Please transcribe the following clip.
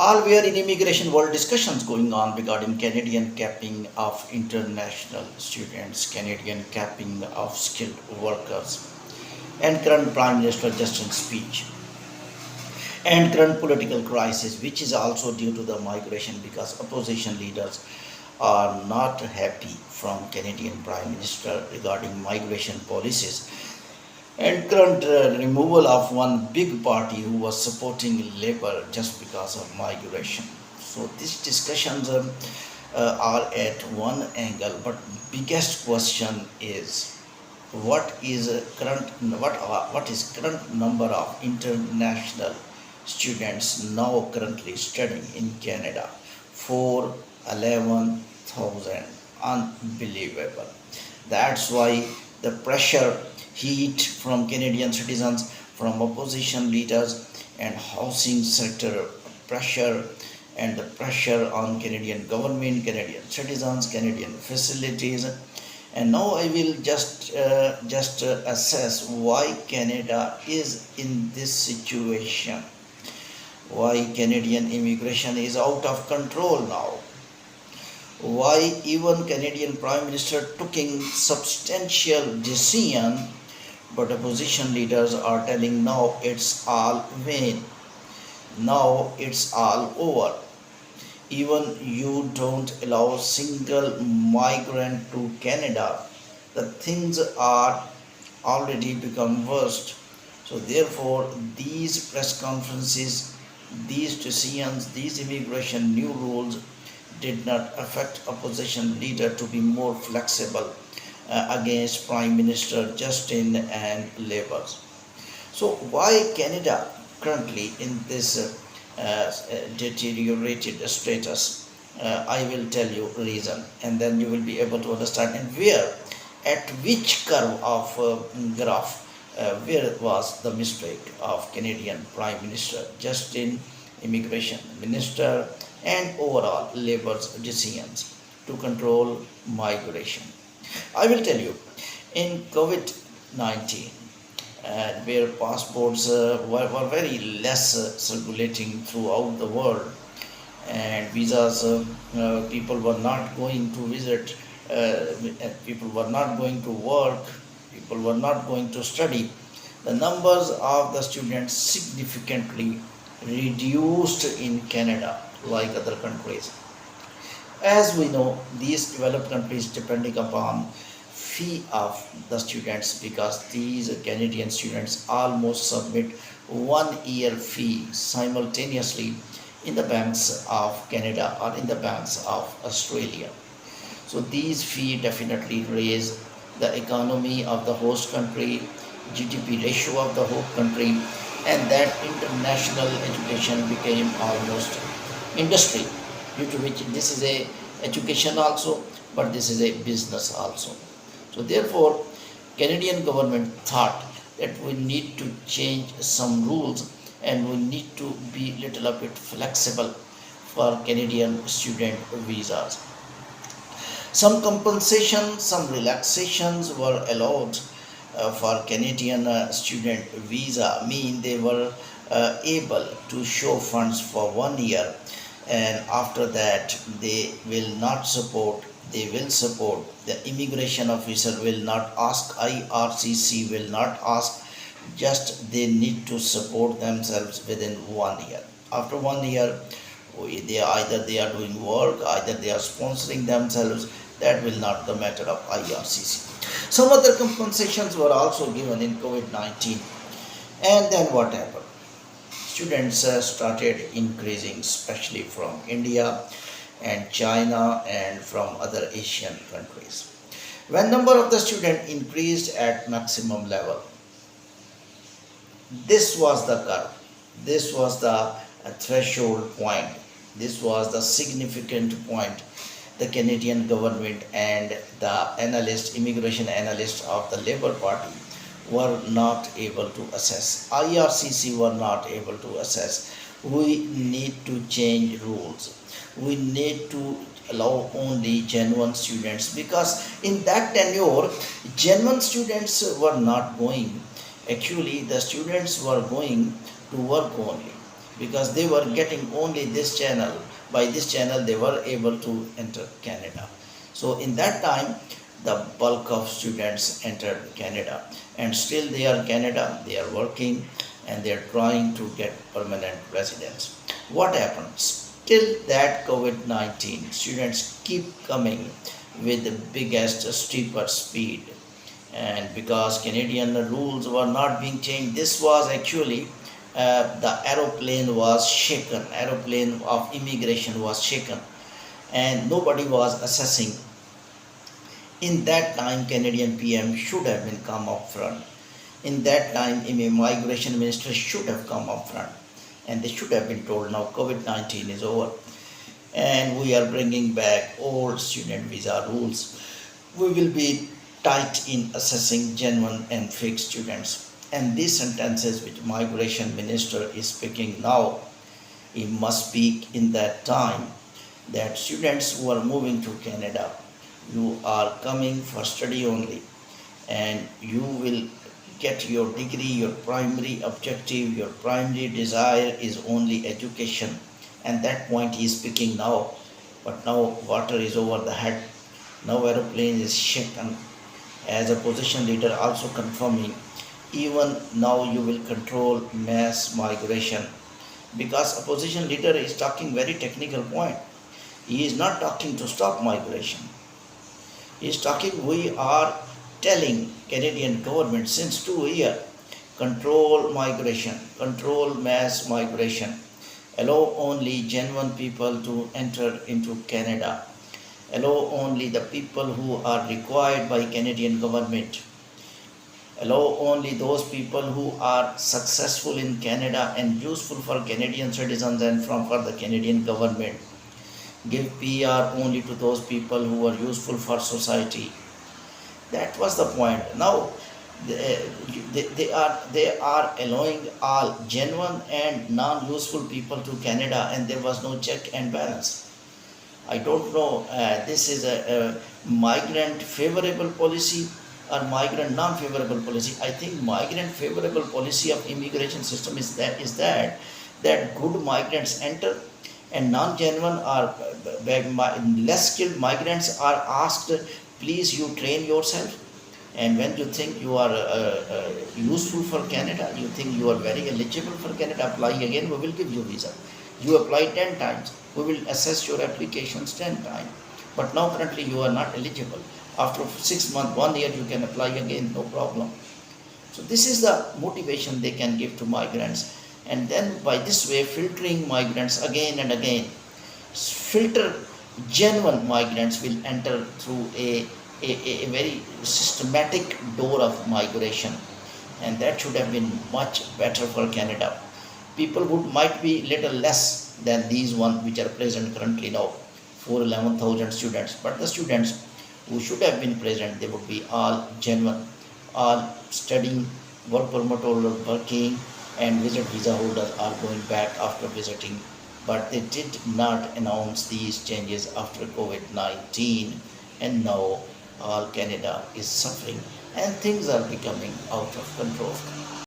All were in immigration world discussions going on regarding Canadian capping of international students, Canadian capping of skilled workers, and current Prime Minister Justin's speech, and current political crisis, which is also due to the migration because opposition leaders are not happy from Canadian Prime Minister regarding migration policies and current removal of one big party who was supporting labor just because of migration. So these discussions are at one angle, but biggest question is what is what is current number of international students now currently studying in Canada? 411,000. Unbelievable. That's why the pressure, heat from Canadian citizens, from opposition leaders, and housing sector pressure, and the pressure on Canadian government, Canadian citizens, Canadian facilities. And now I will just assess why Canada is in this situation, why Canadian immigration is out of control now, why even Canadian Prime Minister taking substantial decision, but opposition leaders are telling now it's all vain, now it's all over. Even you don't allow single migrant to Canada, the things are already become worst. So therefore, these press conferences, these decisions, these immigration new rules did not affect opposition leader to be more flexible against Prime Minister Justin and Labour. So why Canada currently in this deteriorated status? I will tell you reason, and then you will be able to understand and where, at which curve of graph, where was the mistake of Canadian Prime Minister Justin, Immigration Minister, and overall Labour's decisions to control migration. I will tell you, in COVID 19, where passports were very less circulating throughout the world, and visas, people were not going to visit, people were not going to work, people were not going to study. The numbers of the students significantly reduced in Canada, like other countries. As we know, these developed countries depending upon fee of the students, because these Canadian students almost submit 1 year fee simultaneously in the banks of Canada or in the banks of Australia. So these fee definitely raise the economy of the host country, GDP ratio of the host country, and that international education became almost industry, due to which this is a education also, but this is a business also. So therefore, Canadian government thought that we need to change some rules and we need to be little a bit flexible for Canadian student visas. Some compensation, some relaxations were allowed for Canadian student visa, mean they were able to show funds for 1 year, and after that they will support, the immigration officer will not ask, IRCC will not ask, just they need to support themselves within 1 year. After 1 year, they are doing work, either they are sponsoring themselves, that will not the matter of IRCC. Some other compensations were also given in COVID 19. And then what happened? Students started increasing, especially from India and China and from other Asian countries. When number of the student increased at maximum level, this was the curve, this was the threshold point, this was the significant point the Canadian government and the analyst, immigration analysts of the Labour Party were not able to assess. IRCC were not able to assess. We need to change rules. We need to allow only genuine students, because in that tenure, genuine students were not going. Actually, the students were going to work only. because they were getting only this channel. By this channel, they were able to enter Canada. So in that time, the bulk of students entered Canada, and still they are Canada. They are working, and they are trying to get permanent residence. What happens? Till that COVID-19, students keep coming with the biggest, steeper speed. And because Canadian rules were not being changed, this was actually the aeroplane was shaken, aeroplane of immigration was shaken, and nobody was assessing. In that time, Canadian PM should have been come up front. In that time, immigration minister should have come up front, and they should have been told, now COVID-19 is over, and we are bringing back old student visa rules. We will be tight in assessing genuine and fake students. And these sentences which migration minister is speaking now, he must speak in that time, that students who are moving to Canada, you are coming for study only, and you will get your degree. Your primary objective, your primary desire is only education. And that point he is speaking now. But now water is over the head. Now aeroplane is shaken. As a position leader also confirming, even now you will control mass migration, because a position leader is talking very technical point. He is not talking to stop migration. He is talking, we are telling Canadian government since 2 years, control migration, control mass migration, allow only genuine people to enter into Canada, allow only the people who are required by Canadian government, allow only those people who are successful in Canada and useful for Canadian citizens and for the Canadian government. Give PR only to those people who are useful for society. That was the point. Now they are allowing all genuine and non-useful people to Canada, and there was no check and balance. I don't know, this is a migrant favorable policy or migrant non-favorable policy. I think migrant favorable policy of immigration system is that good migrants enter, and non-genuine or less skilled migrants are asked, please you train yourself, and when you think you are useful for Canada, you think you are very eligible for Canada, apply again, we will give you visa. You apply 10 times, we will assess your applications 10 times. But now currently you are not eligible. After 6 months, 1 year, you can apply again, no problem. So this is the motivation they can give to migrants. And then by this way, filtering migrants again and again, filter genuine migrants will enter through a very systematic door of migration. And that should have been much better for Canada. People would might be little less than these ones which are present currently now, 411,000 students. But the students who should have been present, they would be all genuine, all studying, work permit holder working, and visit visa holders are going back after visiting. But they did not announce these changes after COVID-19, and now all Canada is suffering and things are becoming out of control.